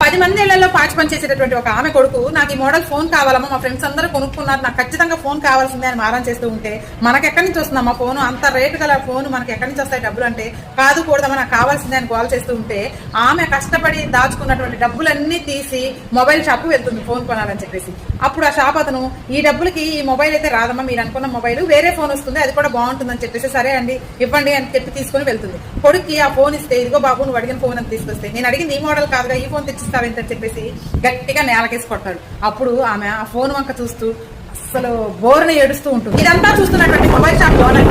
10 మంది ఇళ్లలో పాచి పనిచేసేటటువంటి ఒక ఆమె కొడుకు నాకు ఈ మోడల్ ఫోన్ కావాలమ్మా, మా ఫ్రెండ్స్ అందరూ కొనుక్కున్నారు, నాకు ఖచ్చితంగా ఫోన్ కావాల్సిందే అని మారం చేస్తూ ఉంటే మనకి ఎక్కడి నుంచి వస్తుందమ్మా ఫోన్, అంత రేటు గల ఫోన్ మనకి ఎక్కడి నుంచి వస్తాయి డబ్బులు అంటే, కాదు కూడదమ్మా నాకు కావాల్సిందే అని గోల్ చేస్తూ ఉంటే ఆమె కష్టపడి దాచుకున్నటువంటి డబ్బులన్నీ తీసి మొబైల్ షాప్ వెళ్తుంది ఫోన్ కొనాలని చెప్పేసి. అప్పుడు ఆ షాప్ అతను ఈ డబ్బులకి ఈ మొబైల్ అయితే రాదమ్మా, మీరు అనుకున్న మొబైల్ వేరే ఫోన్ వస్తుంది, అది కూడా బాగుంటుందని చెప్పేసి సరే అండి ఇవ్వండి అని చెప్పి తీసుకుని వెళ్తుంది. కొడుక్కి ఆ ఫోన్ ఇస్తే ఇదిగో బాబు నువ్వు అడిగిన ఫోన్ అని తీసుకొస్తే నేను అడిగింది ఈ మోడల్ కాదుగా ఈ ఫోన్ తెచ్చిస్తావేంటని చెప్పేసి గట్టిగా నేలకేసి కొడతాడు. అప్పుడు ఆమె ఆ ఫోన్ వంక చూస్తూ అసలు బోర్ని ఏడుస్తూ ఉంటుంది. ఇదంతా చూస్తున్నటువంటి మొబైల్ షాప్ ఓనర్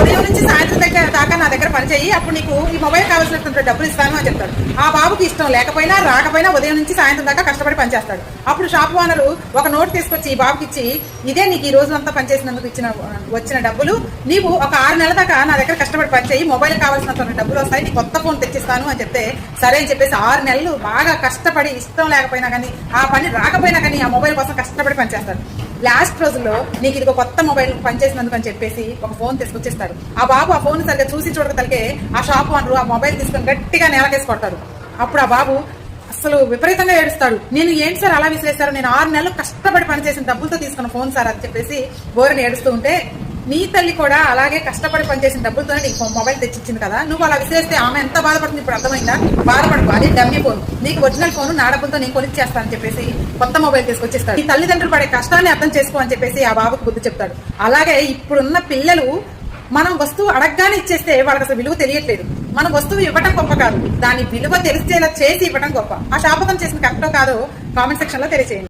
ఉదయం నుంచి సాయంత్రం దాకా నా దగ్గర పనిచేయి, అప్పుడు నీకు ఈ మొబైల్ కావాల్సినటువంటి డబ్బులు ఇస్తాను అని చెప్తాడు. ఆ బాబుకి ఇష్టం లేకపోయినా రాకపోయినా ఉదయం నుంచి సాయంత్రం దాకా కష్టపడి పనిచేస్తాడు. అప్పుడు షాప్ ఓనరు ఒక నోట్ తీసుకొచ్చి ఈ బాబుకి ఇచ్చి, ఇదే నీకు ఈ రోజు అంతా పనిచేసినందుకు వచ్చిన డబ్బులు, నీవు ఒక 6 నెలల దాకా నా దగ్గర కష్టపడి పనిచేయి, మొబైల్ కావాల్సినటువంటి డబ్బులు వస్తాయి, నీ కొత్త ఫోన్ తెచ్చిస్తాను అని చెప్తే సరే అని చెప్పేసి 6 నెలలు బాగా కష్టపడి ఇష్టం లేకపోయినా కానీ ఆ పని రాకపోయినా కానీ ఆ మొబైల్ కోసం కష్టపడి పనిచేస్తాడు. లాస్ట్ రోజుల్లో నీకు ఇది కొత్త మొబైల్ పనిచేసినందుకు అని చెప్పేసి ఒక ఫోన్ తీసుకొచ్చేస్తాడు. ఆ బాబు ఆ ఫోన్ సరిగ్గా చూసి చూడగలిగే ఆ షాప్ ఓనరు ఆ మొబైల్ తీసుకొని గట్టిగా నేలకేసి కొడతాడు. అప్పుడు ఆ బాబు అసలు విపరీతంగా ఏడుస్తాడు. నేను ఏంటి సార్ అలా విసిరేస్తారు, నేను 6 నెలలు కష్టపడి పనిచేసిన డబ్బులతో తీసుకున్న ఫోన్ సార్ అని చెప్పేసి బోరని ఏడుస్తూ ఉంటే, నీ తల్లి కూడా అలాగే కష్టపడి పనిచేసిన డబ్బులతోనే నీకు మొబైల్ తెచ్చిచ్చింది కదా, నువ్వు అలా విసిరేస్తే ఆమె ఎంత బాధపడుతుంది ఇప్పుడు అర్థమైందా, బాధపడుకో, అది డమ్మీ ఫోన్, నీకు ఒరిజినల్ ఫోన్ నా డబ్బులతో నేను కొనిచ్చేస్తానని చెప్పేసి కొత్త మొబైల్ తీసుకొచ్చేస్తాడు. ఈ తల్లిదండ్రులు పడే కష్టాన్ని అర్థం చేసుకో అని చెప్పేసి ఆ బాబుకు బుద్ధి చెప్తాడు. అలాగే ఇప్పుడున్న పిల్లలు మనం వస్తువు అడగగానే ఇచ్చేస్తే వాళ్ళకి అసలు విలువ తెలియట్లేదు. మనం వస్తువు ఇవ్వటం గొప్ప కాదు, దాని విలువ తెలిసేలా చేసి ఇవ్వడం గొప్ప. ఆ షాపకం చేసిన కరెక్టో కాదో కామెంట్ సెక్షన్ లో తెలియజేయండి.